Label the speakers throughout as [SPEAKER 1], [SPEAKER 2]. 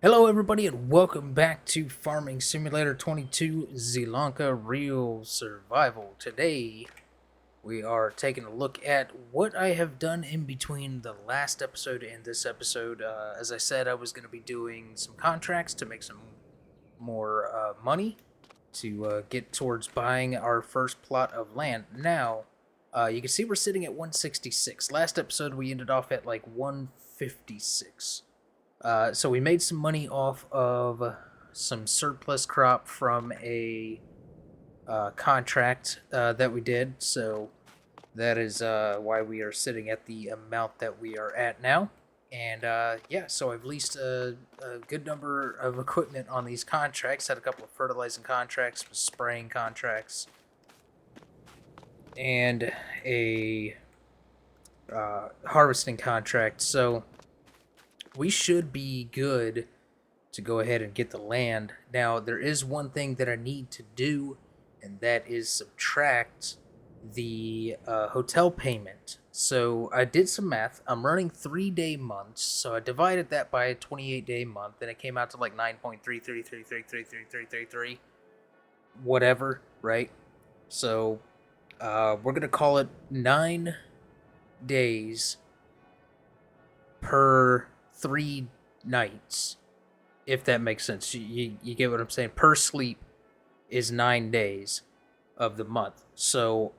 [SPEAKER 1] Hello everybody and welcome back to Farming Simulator 22 Zielonka Real Survival. Today we are taking a look at what I have done in between the last episode and this episode. As I said, I was going to be doing some contracts to make some more money to get towards buying our first plot of land. Now, you can see we're sitting at 166. Last episode we ended off at like 156. So we made some money off of some surplus crop from a contract that we did. So that is why we are sitting at the amount that we are at now. And yeah, so I've leased a good number of equipment on these contracts. Had a couple of fertilizing contracts, spraying contracts, and a harvesting contract. So we should be good to go ahead and get the land. Now, there is one thing that I need to do, and that is subtract the hotel payment. So I did some math. I'm running 3-day months, so I divided that by a 28-day month, and it came out to like 9.3333333333, whatever, right? So we're going to call it 9 days per 3 nights, if that makes sense. You get what I'm saying? Per sleep is 9 days of the month. So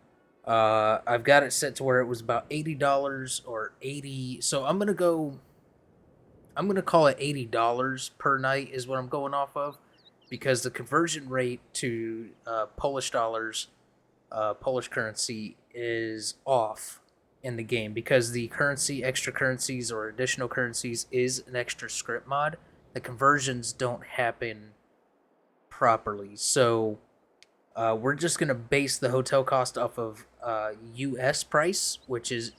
[SPEAKER 1] I've got it set to where it was about $80 or 80. So I'm gonna call it $80 per night is what I'm going off of, because the conversion rate to Polish dollars, Polish currency, is off in the game, because the currency, extra currencies or additional currencies, is an extra script mod. The conversions don't happen properly. So we're just going to base the hotel cost off of US price, which is,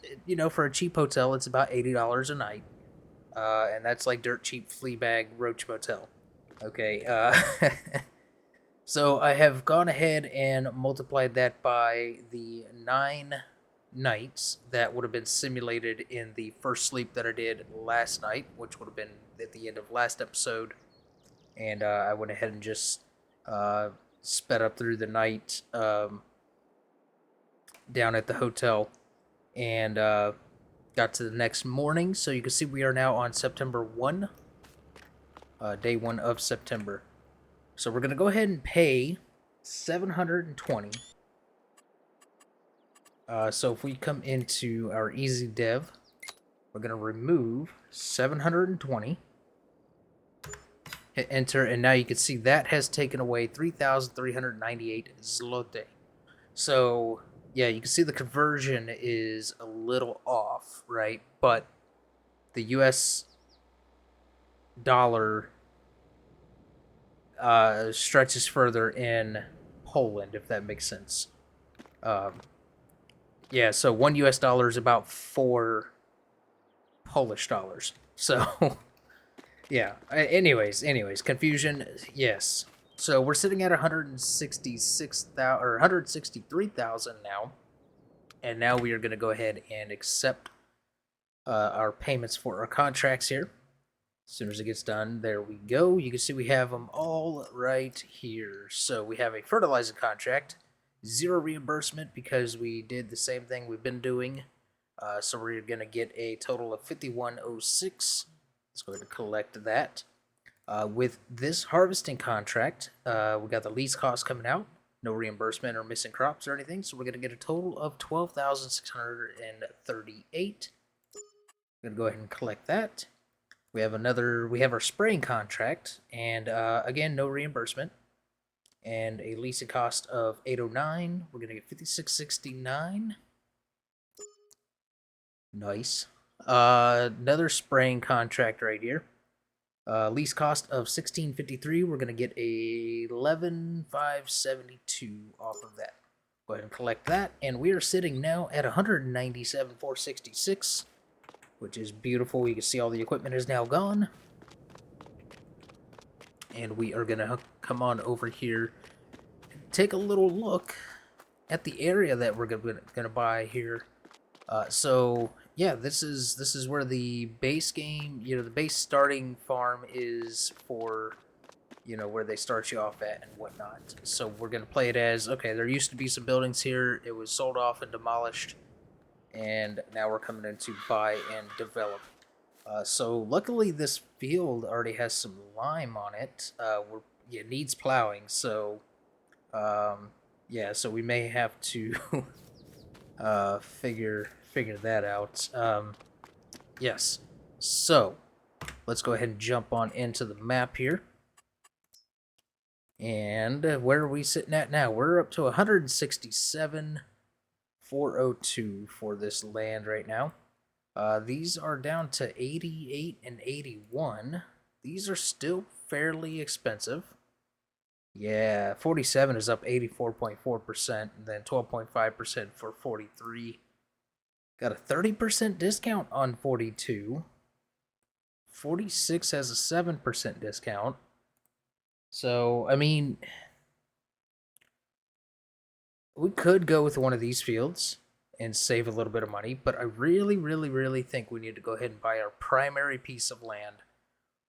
[SPEAKER 1] for a cheap hotel, it's about $80 a night. And that's like dirt cheap flea bag roach motel. Okay. So I have gone ahead and multiplied that by the 9 nights that would have been simulated in the first sleep that I did last night, which would have been at the end of last episode. And I went ahead and just sped up through the night down at the hotel, and got to the next morning. So you can see we are now on September 1, day 1 of September. So we're going to go ahead and pay 720. So if we come into our easy dev, we're going to remove 720, hit enter, and now you can see that has taken away 3,398 zloty. So yeah, you can see the conversion is a little off, right? But the US dollar stretches further in Poland, if that makes sense. Yeah, so $1 US is about 4 Polish dollars. So, yeah. Anyways, confusion, yes. So we're sitting at 166,000 or 163,000 now, and now we are going to go ahead and accept our payments for our contracts here. As soon as it gets done, there we go. You can see we have them all right here. So we have a fertilizer contract. 0 reimbursement because we did the same thing we've been doing. So we're going to get a total of 5106. Let's go ahead and collect that. With this harvesting contract, we got the lease cost coming out. No reimbursement or missing crops or anything. So we're going to get a total of 12,638. We're going to go ahead and collect that. We have our spraying contract, and again, no reimbursement. And a leasing cost of 809. We're gonna get 5669. Nice. Another spraying contract right here. Lease cost of 1653. We're gonna get a 11,572 off of that. Go ahead and collect that, and we are sitting now at 197,466, which is beautiful. You can see all the equipment is now gone. And we are going to come on over here and take a little look at the area that we're going to buy here. So yeah, this is where the base game, the base starting farm is for, where they start you off at and whatnot. So we're gonna play it as, okay, there used to be some buildings here, it was sold off and demolished, and now we're coming in to buy and develop. So luckily this field already has some lime on it. It needs plowing, so yeah, so we may have to figure that out. Yes. So let's go ahead and jump on into the map here. And where are we sitting at now? We're up to 167,402 for this land right now. These are down to 88 and 81. These are still fairly expensive. Yeah, 47 is up 84.4%, and then 12.5% for 43. Got a 30% discount on 42. 46 has a 7% discount. So, I mean, we could go with one of these fields and save a little bit of money, but I really, really, really think we need to go ahead and buy our primary piece of land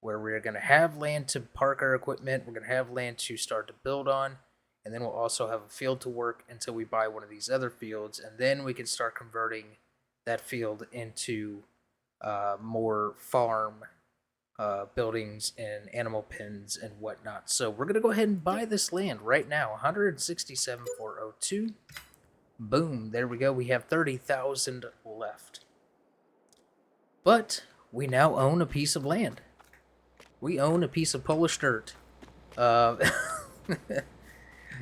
[SPEAKER 1] where we're going to have land to park our equipment, we're going to have land to start to build on, and then we'll also have a field to work until we buy one of these other fields, and then we can start converting that field into more farm buildings and animal pens and whatnot. So we're going to go ahead and buy this land right now. 167,402. Boom, there we go. We have 30,000 left. But we now own a piece of land. We own a piece of Polish dirt.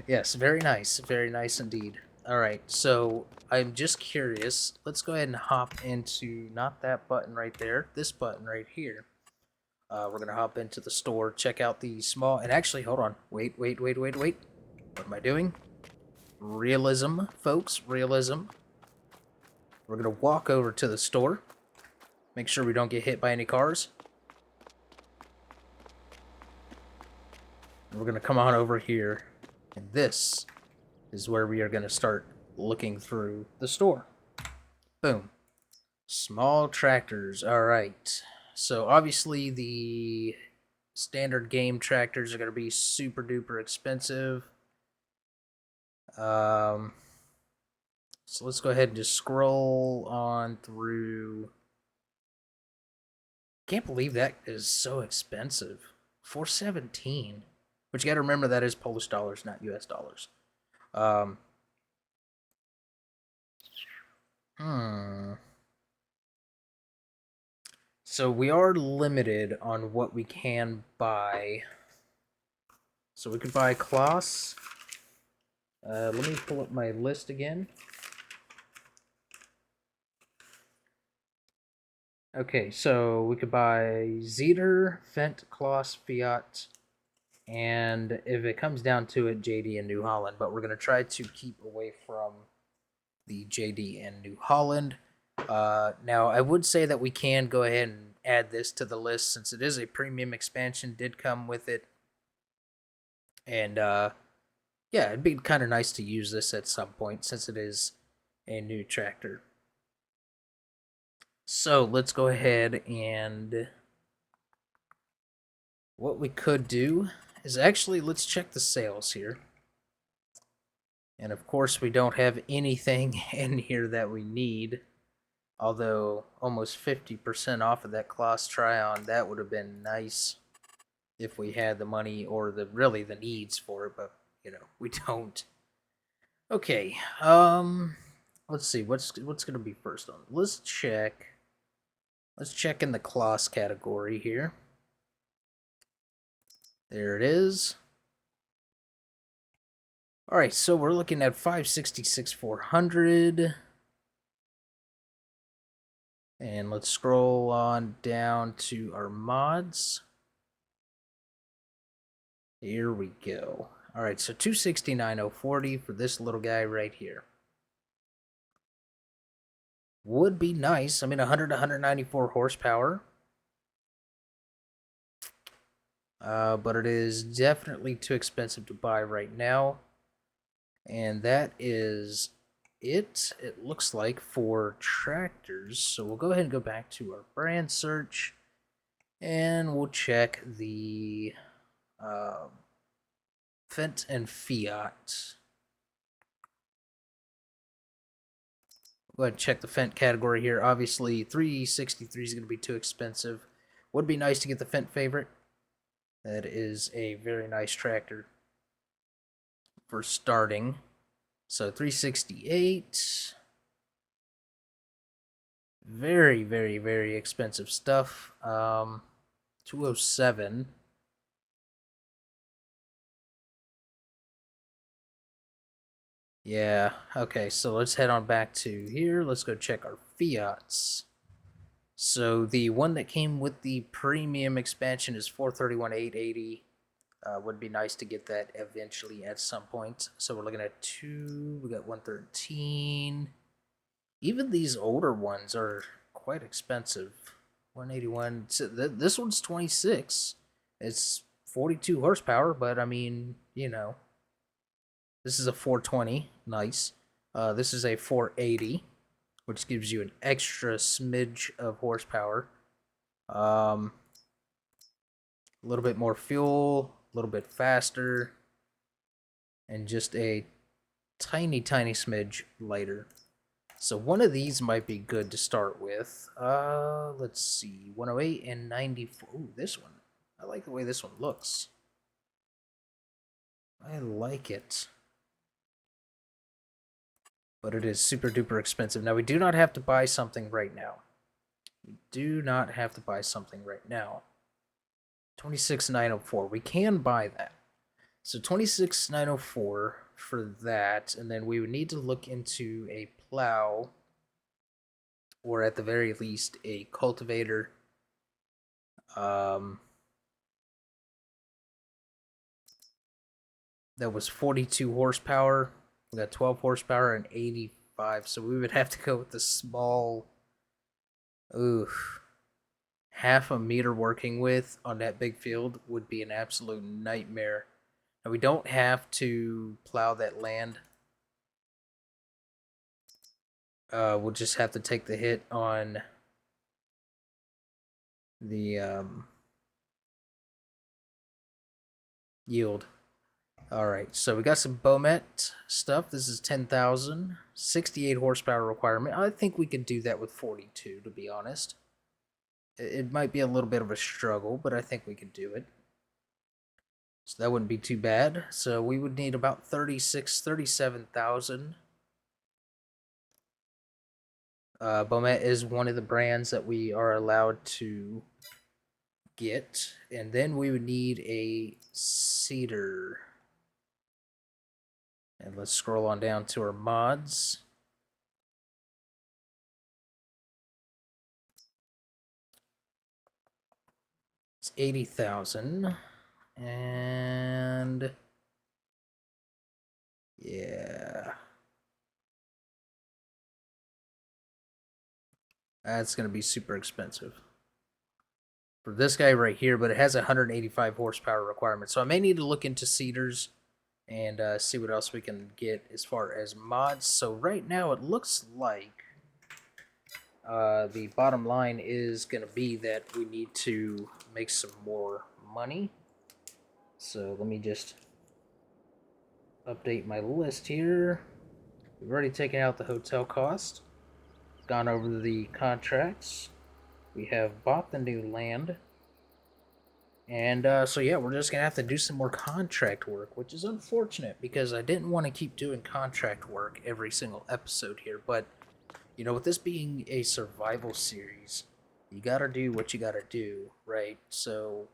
[SPEAKER 1] Yes, very nice. Very nice indeed. Alright, so I'm just curious. Let's go ahead and hop into, not that button right there, this button right here. We're going to hop into the store, check out the small, and actually, hold on. Wait. What am I doing? Realism, folks, realism. We're going to walk over to the store. Make sure we don't get hit by any cars. And we're going to come on over here, and this is where we are going to start looking through the store. Boom. Small tractors. All right. So obviously the standard game tractors are going to be super duper expensive. So let's go ahead and just scroll on through. Can't believe that is so expensive. 417. But you got to remember that is Polish dollars, not US dollars. So we are limited on what we can buy. So we could buy Klaus. Let me pull up my list again. Okay, so we could buy Zeter, Fendt, Klaus, Fiat, and if it comes down to it, JD and New Holland. But we're going to try to keep away from the JD and New Holland. Now, I would say that we can go ahead and add this to the list since it is a premium expansion, did come with it. And, yeah, it'd be kind of nice to use this at some point since it is a new tractor. So, let's go ahead and what we could do is actually, let's check the sales here. And, of course, we don't have anything in here that we need. Although almost 50% off of that Klaus try-on, that would have been nice if we had the money or the needs for it, but we don't. Okay, let's see what's gonna be first on. Let's check in the Klaus category here. There it is. All right, so we're looking at 566,400. And let's scroll on down to our mods. Here we go. All right, so 269,040 for this little guy right here. Would be nice. I mean, 194 horsepower. But it is definitely too expensive to buy right now. And that is it looks like, for tractors. So we'll go ahead and go back to our brand search, and we'll check the um, Fendt and Fiat. Go ahead and check the Fendt category here. Obviously, 363 is going to be too expensive. Would be nice to get the Fendt favorite. That is a very nice tractor for starting. So 368. Very, very, very expensive stuff. 207. Yeah, okay, so let's head on back to here. Let's go check our Fiats. So the one that came with the premium expansion is 431,880. Would be nice to get that eventually at some point. So we're looking at two. We got 113. Even these older ones are quite expensive. 181. So this one's 26. It's 42 horsepower, but I mean, you know, this is a 420. Nice. This is a 480, which gives you an extra smidge of horsepower. A little bit more fuel, a little bit faster, and just a tiny, tiny smidge lighter. So one of these might be good to start with. Let's see, 108 and 94. Ooh, this one. I like the way this one looks. I like it. But it is super duper expensive. Now, we do not have to buy something right now. We do not have to buy something right now. 26,904. We can buy that. So 26,904 for that, and then we would need to look into a plow, or at the very least a cultivator. That was 42 horsepower. We got 12 horsepower and 85, so we would have to go with the small. Ooh, half a meter working with on that big field would be an absolute nightmare. Now, we don't have to plow that land. We'll just have to take the hit on the yield. Alright, so we got some Bomet stuff. This is 10,000. 68 horsepower requirement. I think we could do that with 42, to be honest. It might be a little bit of a struggle, but I think we could do it. So that wouldn't be too bad. So we would need about 36, 37,000. Bomet is one of the brands that we are allowed to get. And then we would need a cedar. And let's scroll on down to our mods. It's 80,000. And yeah. That's going to be super expensive for this guy right here, but it has a 185 horsepower requirement. So I may need to look into cedars and see what else we can get as far as mods. So right now it looks like the bottom line is going to be that we need to make some more money. So let me just update my list here. We've already taken out the hotel cost, gone over the contracts. We have bought the new land. And so yeah, we're just gonna have to do some more contract work, which is unfortunate because I didn't want to keep doing contract work every single episode here. But you know, with this being a survival series, you gotta do what you gotta do, right? So,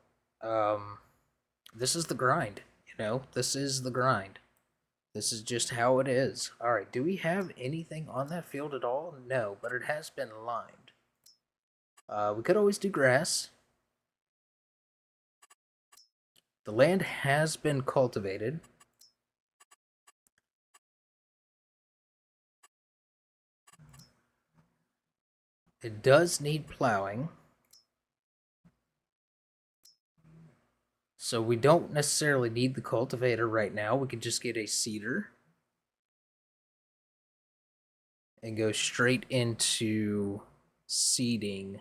[SPEAKER 1] this is the grind. You know, this is the grind. This is just how it is. All right, do we have anything on that field at all? No, but it has been lined. We could always do grass. The land has been cultivated. It does need plowing. So we don't necessarily need the cultivator right now. We could just get a seeder. and go straight into seeding.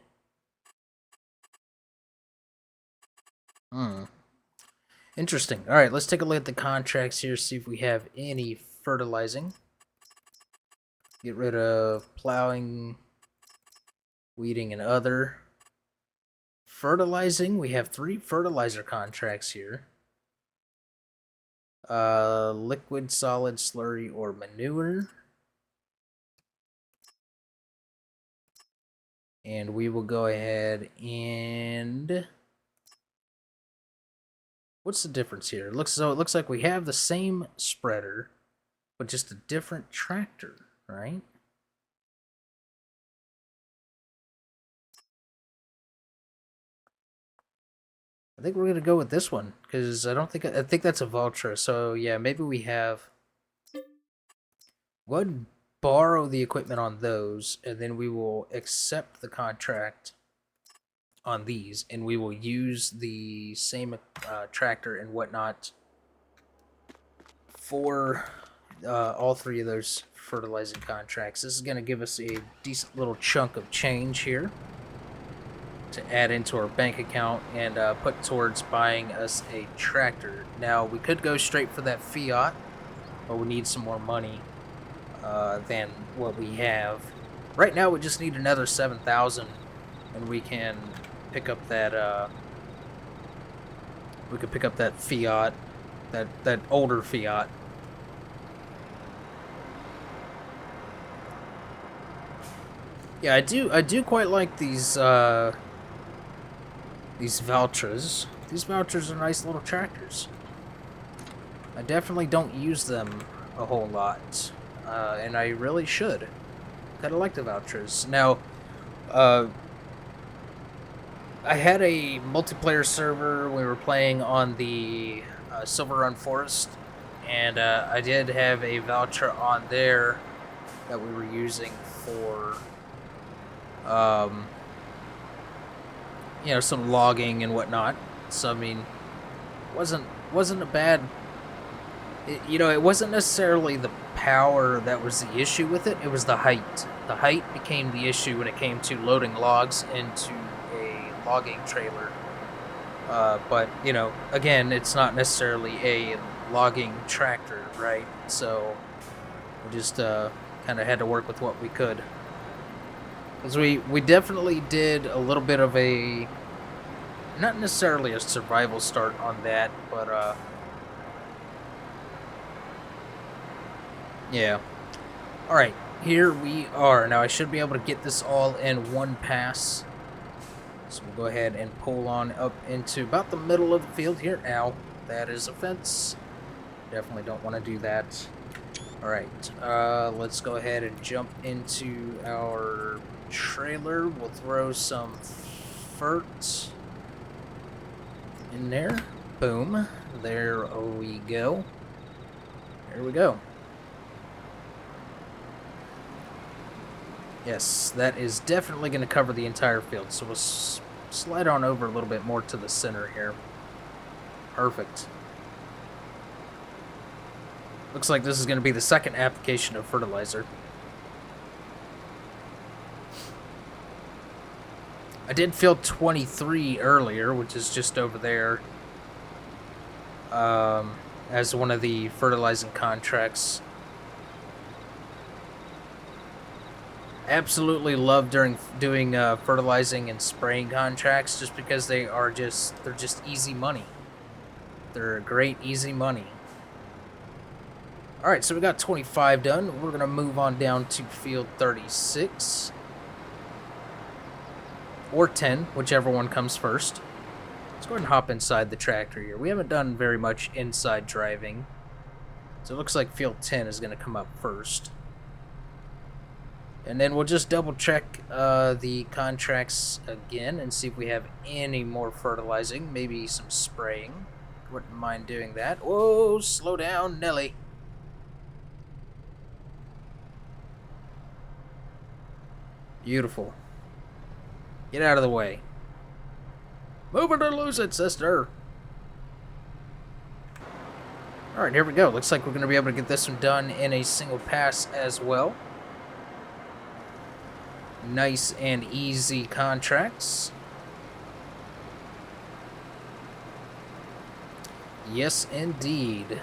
[SPEAKER 1] Interesting. All right, let's take a look at the contracts here, see if we have any fertilizing. Get rid of plowing, weeding, and other. Fertilizing, we have 3 fertilizer contracts here. Liquid, solid, slurry, or manure. And we will go ahead and... What's the difference here? It looks like we have the same spreader, but just a different tractor, right? I think we're gonna go with this one because I think that's a Valtra. So yeah, maybe we have. Go ahead and borrow the equipment on those, and then we will accept the contract on these, and we will use the same tractor and whatnot for all 3 of those fertilizing contracts. This is going to give us a decent little chunk of change here to add into our bank account and put towards buying us a tractor. Now, we could go straight for that Fiat, but we need some more money than what we have. Right now, we just need another 7,000, and we can pick up that. We could pick up that Fiat, that older Fiat. Yeah, I do quite like these Valtras. These Valtras are nice little tractors. I definitely don't use them a whole lot, and I really should. Kinda like the Valtras. Now, I had a multiplayer server. We were playing on the Silver Run Forest, and I did have a Valtra on there that we were using for, you know, some logging and whatnot. So I mean, wasn't a bad. You know, it wasn't necessarily the power that was the issue with it. It was the height. The height became the issue when it came to loading logs into logging trailer, but you know, again, it's not necessarily a logging tractor, right? So we just kind of had to work with what we could, because we definitely did a little bit of a, not necessarily a survival start on that, but yeah. All right, here we are. Now I should be able to get this all in one pass. So we'll go ahead and pull on up into about the middle of the field here. Ow, that is a fence. Definitely don't want to do that. Alright, let's go ahead and jump into our trailer. We'll throw some fert in there. Boom. There we go. There we go. Yes, that is definitely going to cover the entire field. So we'll slide on over a little bit more to the center here. Perfect. Looks like this is going to be the second application of fertilizer. I did field 23 earlier, which is just over there, as one of the fertilizing contracts. Absolutely love doing fertilizing and spraying contracts, just because they're just easy money. They're great easy money. All right, so we got 25 done. We're gonna move on down to field 36 or 10, whichever one comes first. Let's go ahead and hop inside the tractor here. We haven't done very much inside driving, so it looks like field 10 is gonna come up first. And then we'll just double check the contracts again and see if we have any more fertilizing, maybe some spraying. Wouldn't mind doing that. Whoa, slow down, Nelly. Beautiful. Get out of the way. Move it or lose it, sister. Alright, here we go. Looks like we're going to be able to get this one done in a single pass as well. nice and easy contracts. Yes, indeed.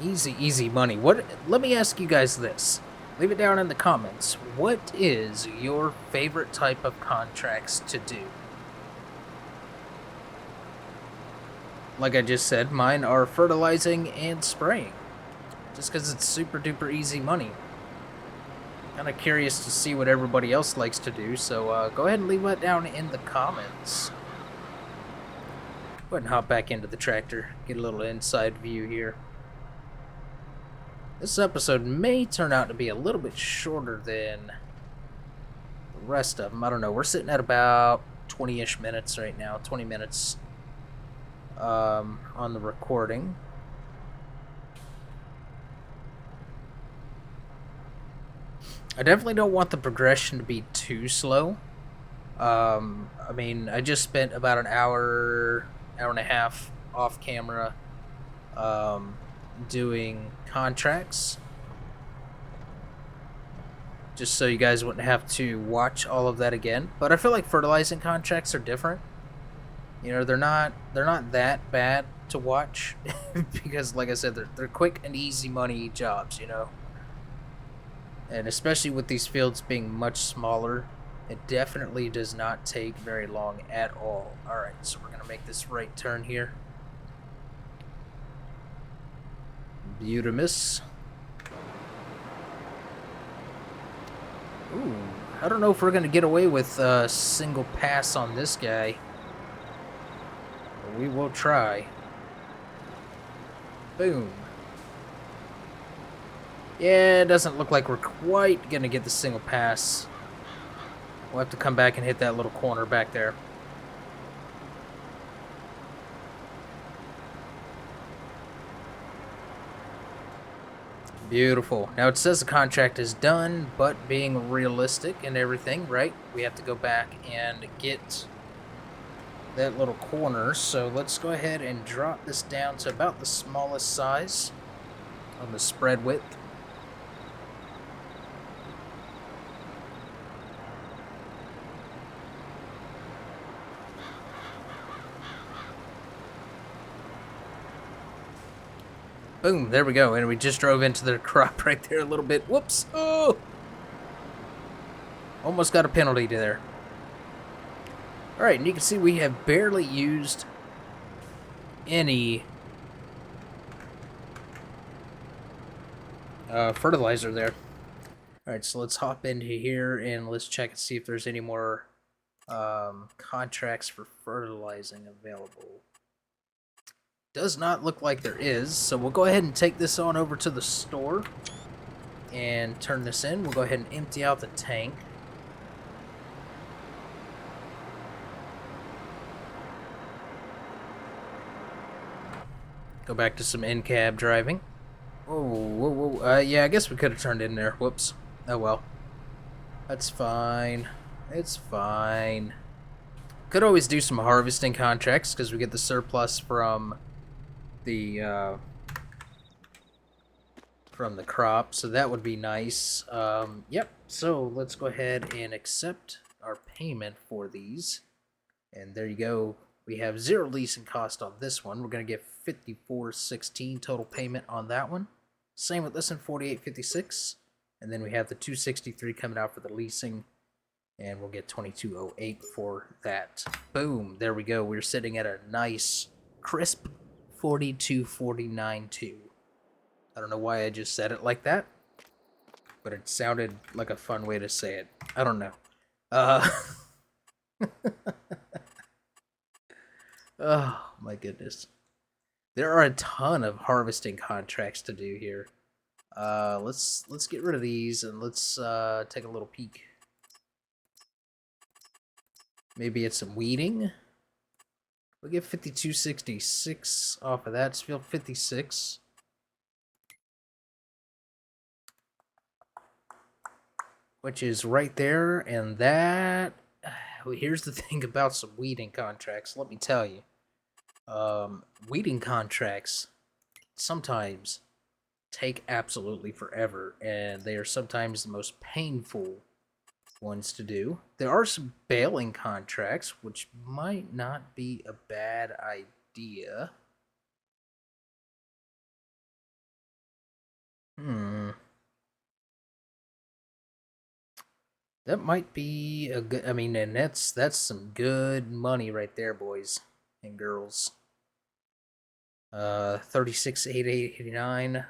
[SPEAKER 1] Easy, easy money. What? Let me ask you guys this. Leave it down in the comments. What is your favorite type of contracts to do? Like I just said, mine are fertilizing and spraying. Just because it's super duper easy money. Kind of curious to see what everybody else likes to do, so go ahead and leave that down in the comments. Go ahead and hop back into the tractor. Get a little inside view here. This episode may turn out to be a little bit shorter than the rest of them. I don't know. We're sitting at about 20-ish minutes right now. 20 minutes on the recording. I definitely don't want the progression to be too slow. I mean, I just spent about an hour and a half off camera doing contracts, just so you guys wouldn't have to watch all of that again. But I feel like fertilizing contracts are different. You know, they're not that bad to watch because, like I said, they're quick and easy money jobs, you know. And especially with these fields being much smaller, it definitely does not take very long at all. Alright, so we're going to make this right turn here. Beautimus. Ooh, I don't know if we're going to get away with a single pass on this guy. But we will try. Boom. Yeah, it doesn't look like we're quite going to get the single pass. We'll have to come back and hit that little corner back there. Beautiful. Now it says the contract is done, but being realistic and everything, right? We have to go back and get that little corner. So let's go ahead and drop this down to about the smallest size on the spread width. Boom, there we go. And we just drove into the crop right there a little bit. Whoops. Oh! Almost got a penalty there. Alright, and you can see we have barely used any fertilizer there. Alright, so let's hop into here and let's check and see if there's any more contracts for fertilizing available. Does not look like there is, so we'll go ahead and take this on over to the store and turn this in. We'll go ahead and empty out the tank. Go back to some in-cab driving. Whoa, whoa, whoa. Yeah, I guess we could have turned in there. Whoops. Oh well. That's fine. It's fine. Could always do some harvesting contracts because we get the surplus from the crop, so that would be nice. Yep. So let's go ahead and accept our payment for these, and there you go. We have 0 leasing cost on this one. We're gonna get $54.16 total payment on that one. Same with this one, $48.56, and then we have the $263 coming out for the leasing, and we'll get $22.08 for that. Boom. There we go. We're sitting at a nice crisp $42.49.2. I don't know why I just said it like that, but it sounded like a fun way to say it. I don't know. Oh my goodness. There are a ton of harvesting contracts to do here. Let's get rid of these and let's take a little peek. Maybe it's some weeding. We'll get 52.66 off of that. Still 56. Which is right there, and that... Well, here's the thing about some weeding contracts, let me tell you. Weeding contracts sometimes take absolutely forever, and they are sometimes the most painful ones to do. There are some baling contracts, which might not be a bad idea. That might be a good. I mean, and that's some good money right there, boys and girls. 36,889.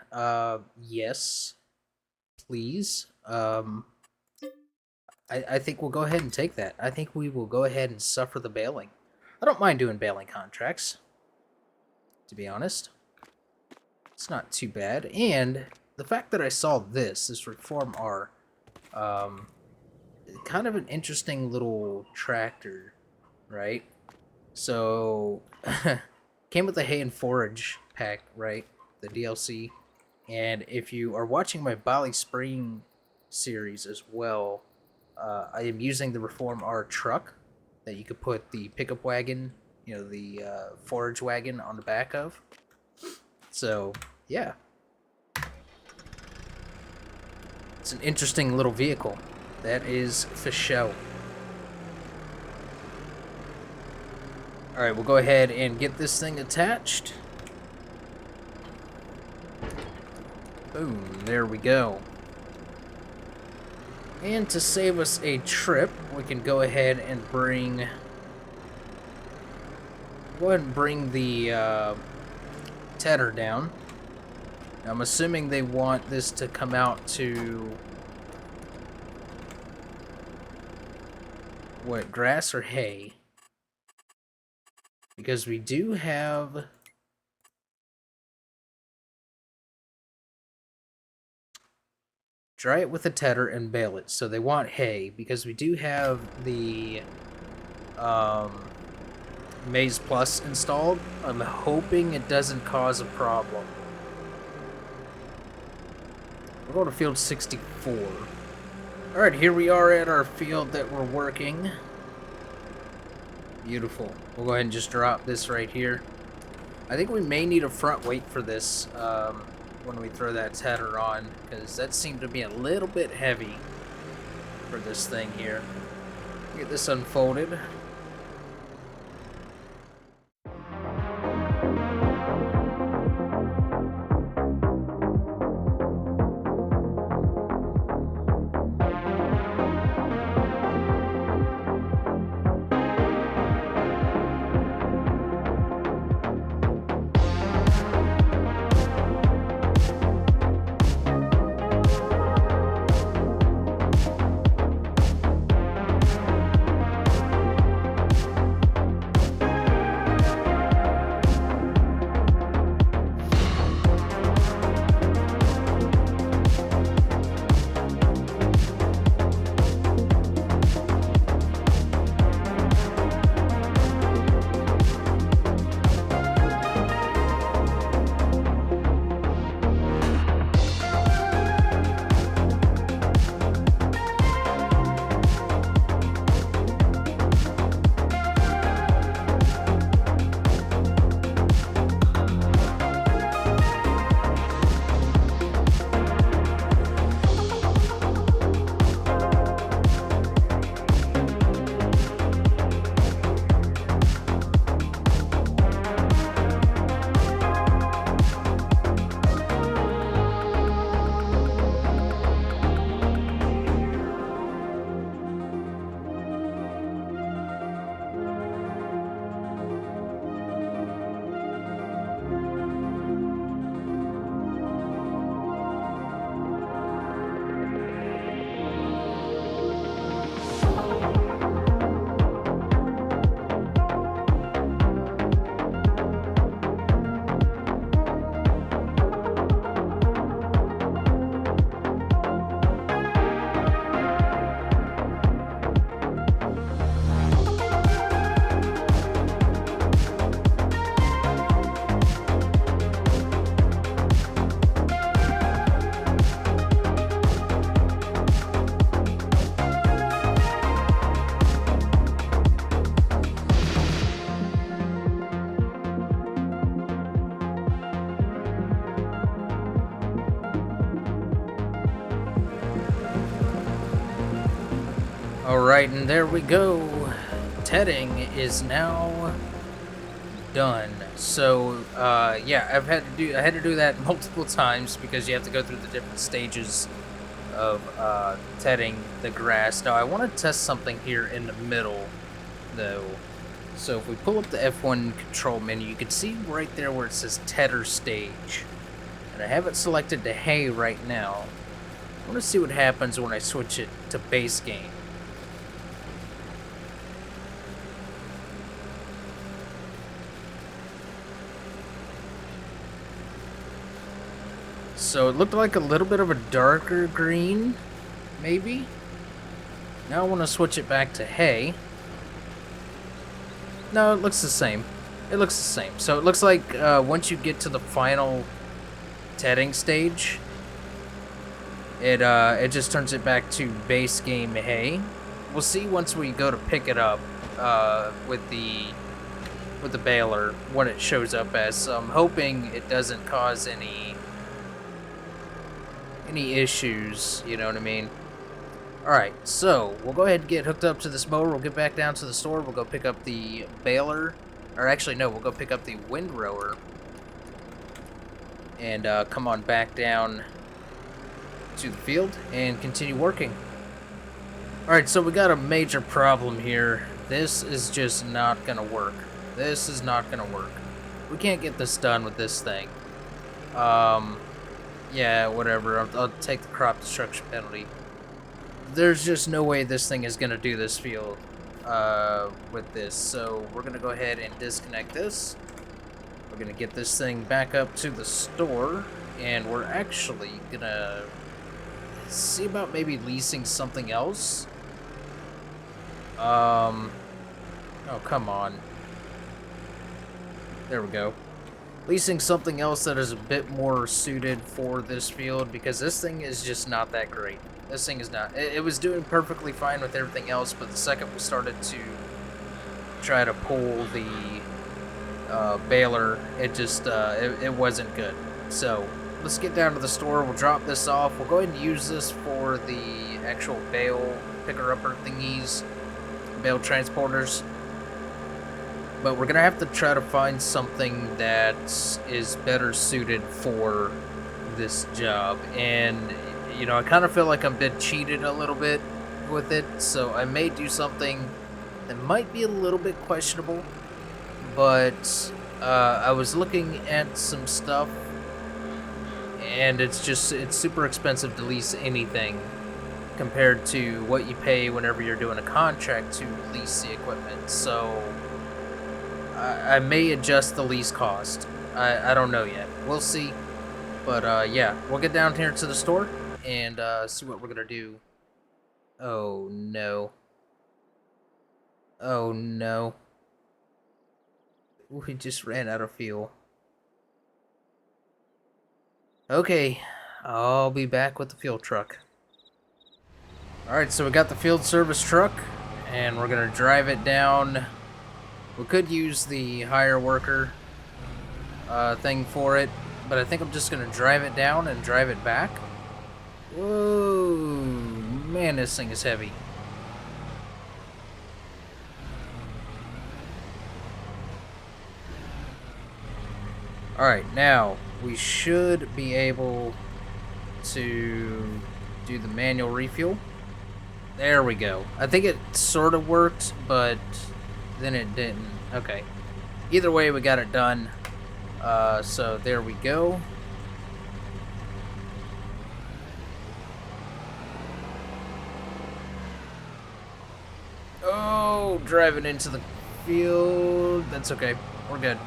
[SPEAKER 1] Yes, please. I think we'll go ahead and take that. I think we will go ahead and suffer the bailing. I don't mind doing bailing contracts, to be honest. It's not too bad. And the fact that I saw this Reform R, kind of an interesting little tractor, right? So, came with the hay and forage pack, right? The DLC. And if you are watching my Bali Spring series as well, I am using the Reform R truck that you could put the pickup wagon, the forage wagon on the back of. So, yeah. It's an interesting little vehicle. That is for show. Alright, we'll go ahead and get this thing attached. Boom, there we go. And to save us a trip, we can go ahead and bring... Go ahead and bring the tether down. Now, I'm assuming they want this to come out to... What, grass or hay? Because we do have... Dry it with a tedder and bale it. So they want hay, because we do have the Maize Plus installed. I'm hoping it doesn't cause a problem. We're going to field 64. Alright, here we are at our field that we're working. Beautiful. We'll go ahead and just drop this right here. I think we may need a front weight for this when we throw that tether on, because that seemed to be a little bit heavy for this thing here. Get this unfolded. Alright, and there we go. Tedding is now done. So, yeah, I had to do that multiple times because you have to go through the different stages of tedding the grass. Now, I want to test something here in the middle, though. So, if we pull up the F1 control menu, you can see right there where it says Tedder Stage. And I have it selected to hay right now. I want to see what happens when I switch it to base game. So it looked like a little bit of a darker green, maybe? Now I want to switch it back to hay. No, it looks the same. It looks the same. So it looks like once you get to the final tedding stage, it just turns it back to base game hay. We'll see once we go to pick it up with the baler what it shows up as. So I'm hoping it doesn't cause any issues, you know what I mean? Alright, so we'll go ahead and get hooked up to this mower. We'll get back down to the store. We'll go pick up the baler. Or actually, no, we'll go pick up the windrower. And come on back down to the field and continue working. Alright, so we got a major problem here. This is just not gonna work. This is not gonna work. We can't get this done with this thing. Yeah, whatever. I'll take the crop destruction penalty. There's just no way this thing is going to do this field with this. So we're going to go ahead and disconnect this. We're going to get this thing back up to the store. And we're actually going to see about maybe leasing something else. Oh, come on. There we go. Leasing something else that is a bit more suited for this field, because this thing is just not that great. This thing is not. It was doing perfectly fine with everything else, but the second we started to try to pull the baler, it just it wasn't good. So let's get down to the store. We'll drop this off. We'll go ahead and use this for the actual bale picker-upper thingies, bale transporters. But we're going to have to try to find something that is better suited for this job. And, you know, I kind of feel like I'm being cheated a little bit with it. So I may do something that might be a little bit questionable. But I was looking at some stuff. And it's super expensive to lease anything compared to what you pay whenever you're doing a contract to lease the equipment. So I may adjust the lease cost. I don't know yet. We'll see. But yeah, we'll get down here to the store and see what we're gonna do. Oh no. Oh no. We just ran out of fuel. Okay, I'll be back with the fuel truck. Alright, so we got the field service truck and we're gonna drive it down. We could use the hire worker thing for it, but I think I'm just going to drive it down and drive it back. Whoa, man, this thing is heavy. Alright, now we should be able to do the manual refuel. There we go. I think it sort of worked, but then it didn't. Okay. Either way, we got it done. So there we go. Oh, driving into the field. That's okay. We're good.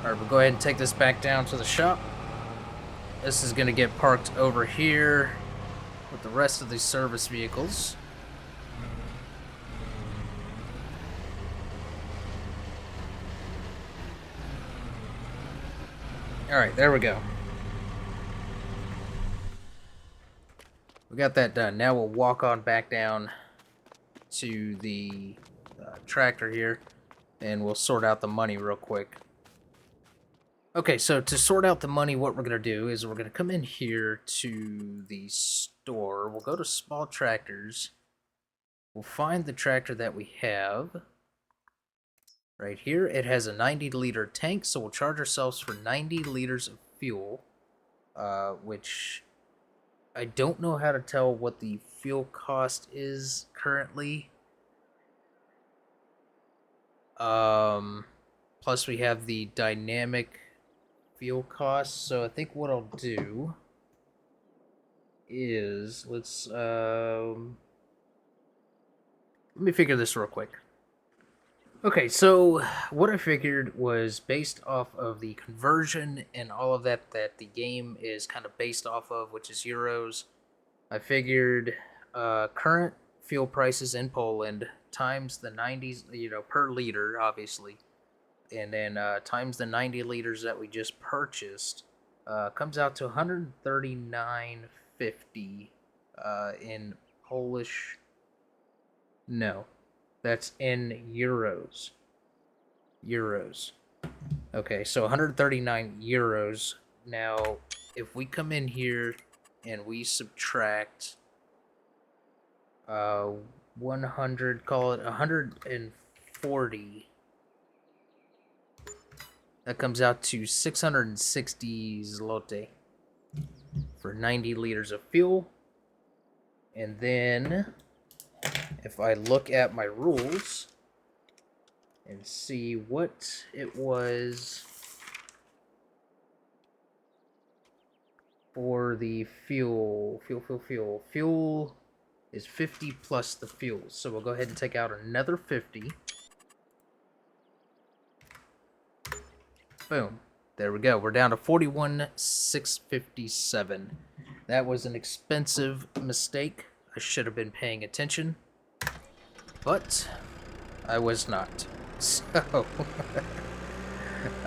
[SPEAKER 1] Alright, we'll go ahead and take this back down to the shop. This is going to get parked over here with the rest of these service vehicles. Alright, there we go. We got that done. Now we'll walk on back down to the tractor here, and we'll sort out the money real quick. Okay, so to sort out the money, what we're going to do is we're going to come in here to the store. We'll go to small tractors, we'll find the tractor that we have. Right here, it has a 90-liter tank, so we'll charge ourselves for 90 liters of fuel, which I don't know how to tell what the fuel cost is currently. Plus we have the dynamic fuel cost, so I think what I'll do is, let me figure this real quick. Okay, so what I figured was based off of the conversion and all of that the game is kind of based off of, which is euros. I figured current fuel prices in Poland times the 90s, per liter, obviously, and then times the 90 liters that we just purchased, comes out to 139.50 in Polish. No. That's in euros. Euros. Okay, so 139 euros. Now, if we come in here and we subtract 100, call it 140, that comes out to 660 zloty for 90 liters of fuel. And then if I look at my rules and see what it was for the fuel is 50 plus the fuel. So we'll go ahead and take out another 50. Boom. There we go. We're down to 41,657. That was an expensive mistake. I should have been paying attention, but I was not. So,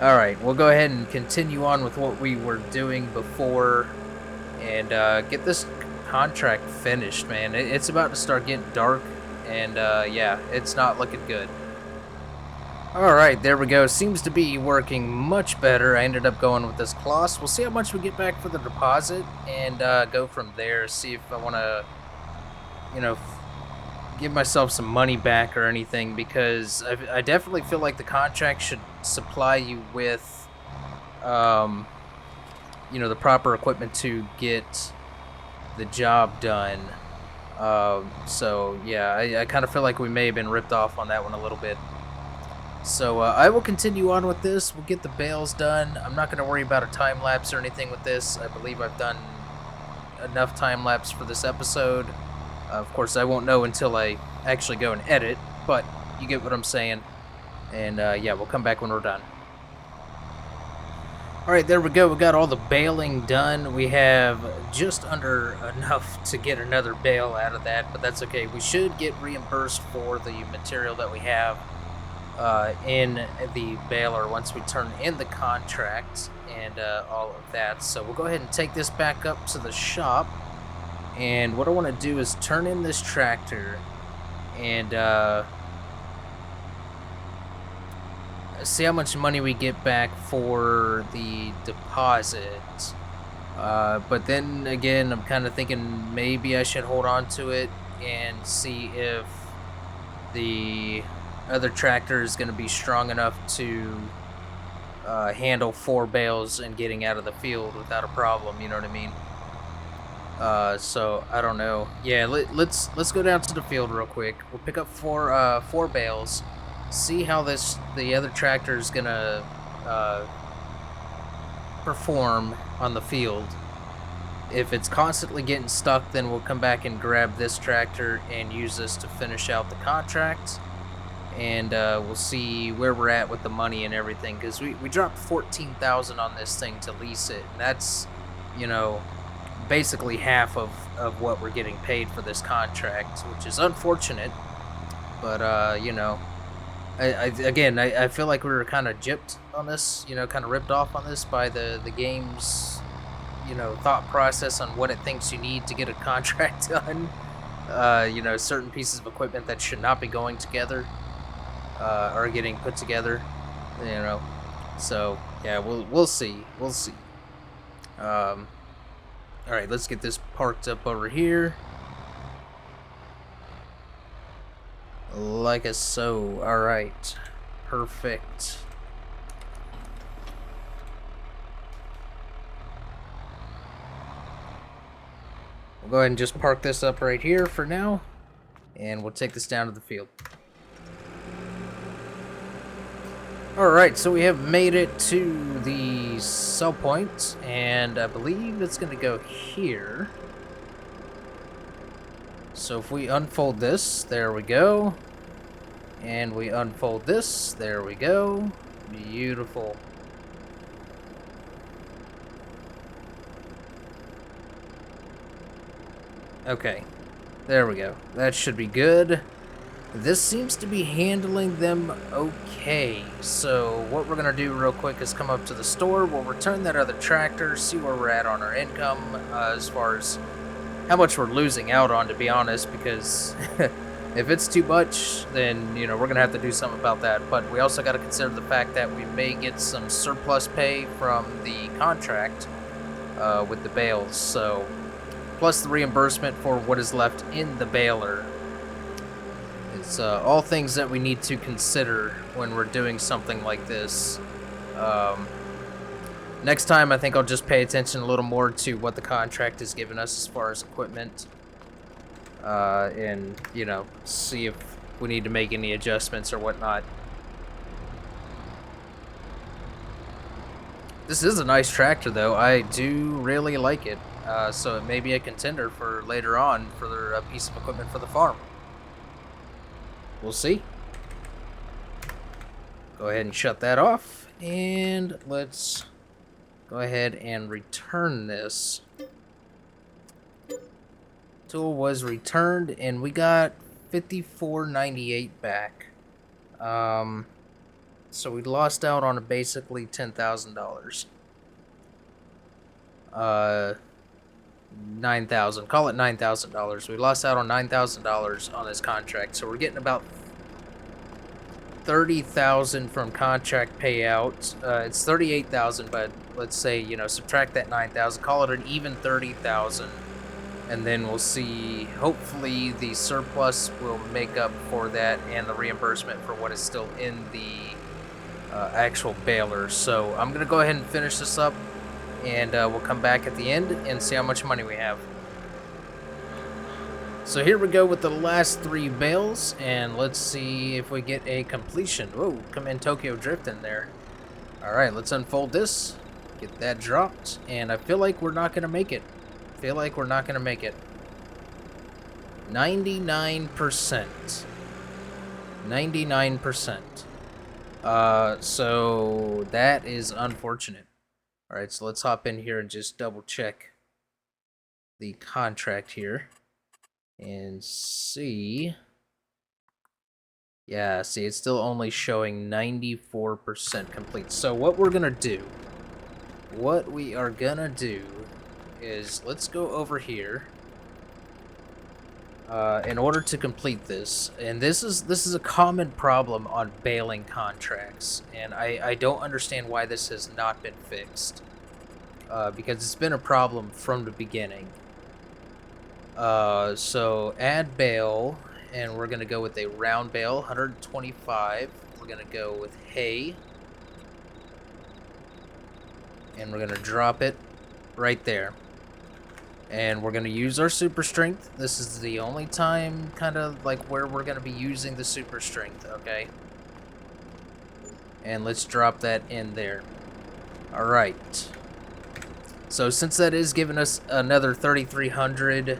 [SPEAKER 1] alright, we'll go ahead and continue on with what we were doing before and get this contract finished, man. It's about to start getting dark, and yeah, it's not looking good. Alright, there we go. Seems to be working much better. I ended up going with this Kloss. We'll see how much we get back for the deposit and go from there. See if I want to, give myself some money back or anything, because I definitely feel like the contract should supply you with, the proper equipment to get the job done. So, yeah, I kind of feel like we may have been ripped off on that one a little bit. So I will continue on with this. We'll get the bales done. I'm not going to worry about a time lapse or anything with this. I believe I've done enough time lapse for this episode. Of course, I won't know until I actually go and edit, but you get what I'm saying. And yeah, we'll come back when we're done. Alright, there we go. We got all the baling done. We have just under enough to get another bale out of that, but that's okay. We should get reimbursed for the material that we have in the baler once we turn in the contract and all of that. So we'll go ahead and take this back up to the shop, and what I want to do is turn in this tractor and see how much money we get back for the deposit. But then again, I'm kind of thinking maybe I should hold on to it and see if the other tractor is going to be strong enough to handle 4 bales and getting out of the field without a problem, you know what I mean? So I don't know. Yeah, let's go down to the field real quick. We'll pick up 4 bales, see how the other tractor is going to perform on the field. If it's constantly getting stuck, then we'll come back and grab this tractor and use this to finish out the contract. And we'll see where we're at with the money and everything, because we dropped 14,000 on this thing to lease it, and that's, basically half of what we're getting paid for this contract, which is unfortunate. But I feel like we were kind of gypped on this, kind of ripped off on this by the game's thought process on what it thinks you need to get a contract done. Certain pieces of equipment that should not be going together are getting put together, so yeah, we'll see. All right, let's get this parked up over here. Like a so. Alright. Perfect. We'll go ahead and just park this up right here for now. And we'll take this down to the field. Alright, so we have made it to the sell point, and I believe it's going to go here. So if we unfold this, there we go. And we unfold this, there we go. Beautiful. Okay, there we go. That should be good. This seems to be handling them okay. So what we're going to do real quick is come up to the store. We'll return that other tractor, see where we're at on our income as far as how much we're losing out on, to be honest, because if it's too much, then, you know, we're going to have to do something about that. But we also got to consider the fact that we may get some surplus pay from the contract with the bales. So, plus the reimbursement for what is left in the baler. It's all things that we need to consider when we're doing something like this. Next time, I think I'll just pay attention a little more to what the contract is giving us as far as equipment. And, you know, see if we need to make any adjustments or whatnot. This is a nice tractor, though. I do really like it. So it may be a contender for later on for a piece of equipment for the farm. We'll see. Go ahead and shut that off, and let's go ahead and return this. Tool was returned, and we got $54.98 back. So we lost out on basically $10,000. $9,000. Call it $9,000. We lost out on $9,000 on this contract, so we're getting about $30,000 from contract payout. It's $38,000, but let's say, you know, subtract that $9,000. Call it an even $30,000, and then we'll see. Hopefully, the surplus will make up for that and the reimbursement for what is still in the actual baler. So I'm gonna go ahead and finish this up, and we'll come back at the end and see how much money we have. So here we go with the last 3 bales, and let's see if we get a completion. Whoa, come in Tokyo Drift in there. Alright, let's unfold this, get that dropped, and I feel like we're not going to make it. 99%. 99%. So that is unfortunate. Alright, so let's hop in here and just double check the contract here and see. Yeah, see, it's still only showing 94% complete. So what we are gonna do is let's go over here in order to complete this. And this is a common problem on baling contracts, and I don't understand why this has not been fixed, because it's been a problem from the beginning. So add bale, and we're gonna go with a round bale, 125. We're gonna go with hay, and we're gonna drop it right there. And we're gonna use our super strength. This is the only time kind of like where we're gonna be using the super strength, okay? And let's drop that in there. Alright. So since that is giving us another 3,300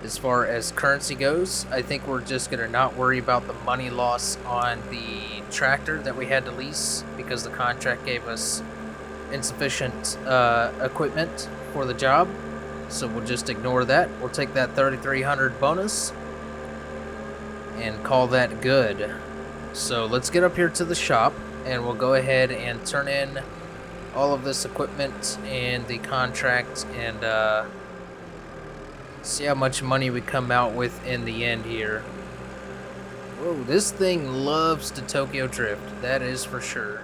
[SPEAKER 1] as far as currency goes, I think we're just gonna not worry about the money loss on the tractor that we had to lease because the contract gave us insufficient equipment for the job. So we'll just ignore that. We'll take that 3,300 bonus and call that good. So let's get up here to the shop, and we'll go ahead and turn in all of this equipment and the contract, and see how much money we come out with in the end here. Whoa, this thing loves to Tokyo Drift. That is for sure.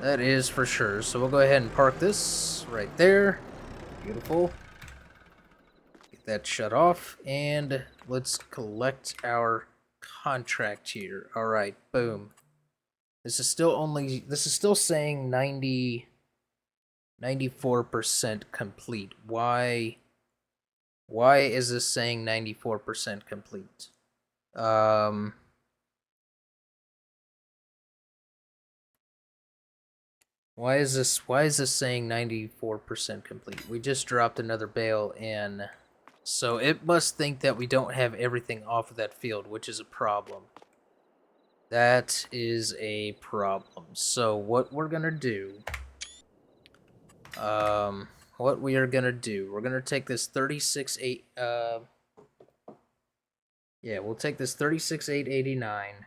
[SPEAKER 1] That is for sure. So we'll go ahead and park this right there. Beautiful. Get that shut off, and let's collect our contract here. All right, boom. This is still saying 94% complete. Why is this saying 94% complete? Why is this saying 94% complete? We just dropped another bale in, so it must think that we don't have everything off of that field, which is a problem. That is a problem. So what we're gonna do, we're gonna take this 36.8, yeah, we'll take this 36.889,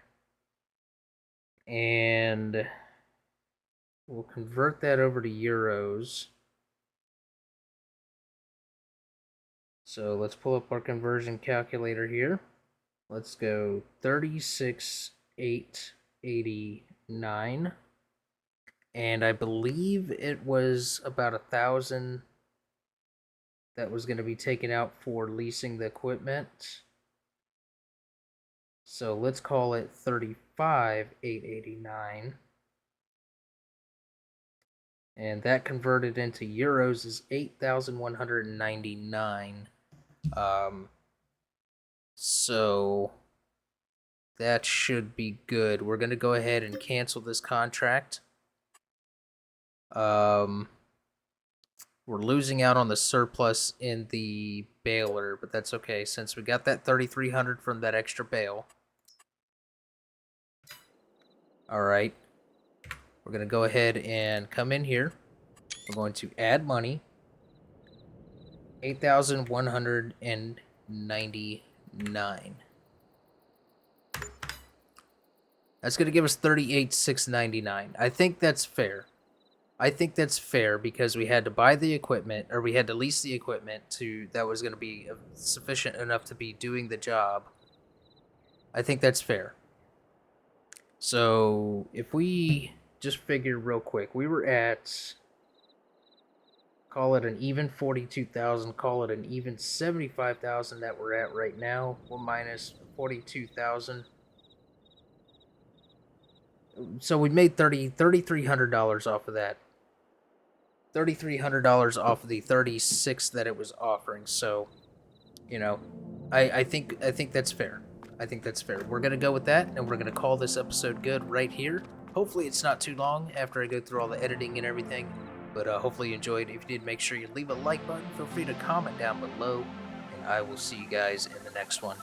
[SPEAKER 1] and we'll convert that over to euros. So let's pull up our conversion calculator here. Let's go 36.889. And I believe it was about 1,000 that was going to be taken out for leasing the equipment. So let's call it 35.889. And that converted into euros is 8,199. So that should be good. We're going to go ahead and cancel this contract. We're losing out on the surplus in the baler, but that's okay since we got that 3,300 from that extra bale. All right. We're going to go ahead and come in here. We're going to add money. 8,199. That's going to give us 38,699. I think that's fair. I think that's fair because we had to buy the equipment, or we had to lease the equipment that was going to be sufficient enough to be doing the job. I think that's fair. So if we just figure real quick, we were at, call it an even 42,000, call it an even 75,000 that we're at right now. We'll minus 42,000. So we made $3,300 off of that. $3,300 off of the 36 that it was offering. So, you know, I think that's fair. I think that's fair. We're gonna go with that, and we're gonna call this episode good right here. Hopefully, it's not too long after I go through all the editing and everything. But hopefully you enjoyed. If you did, make sure you leave a like button. Feel free to comment down below, and I will see you guys in the next one.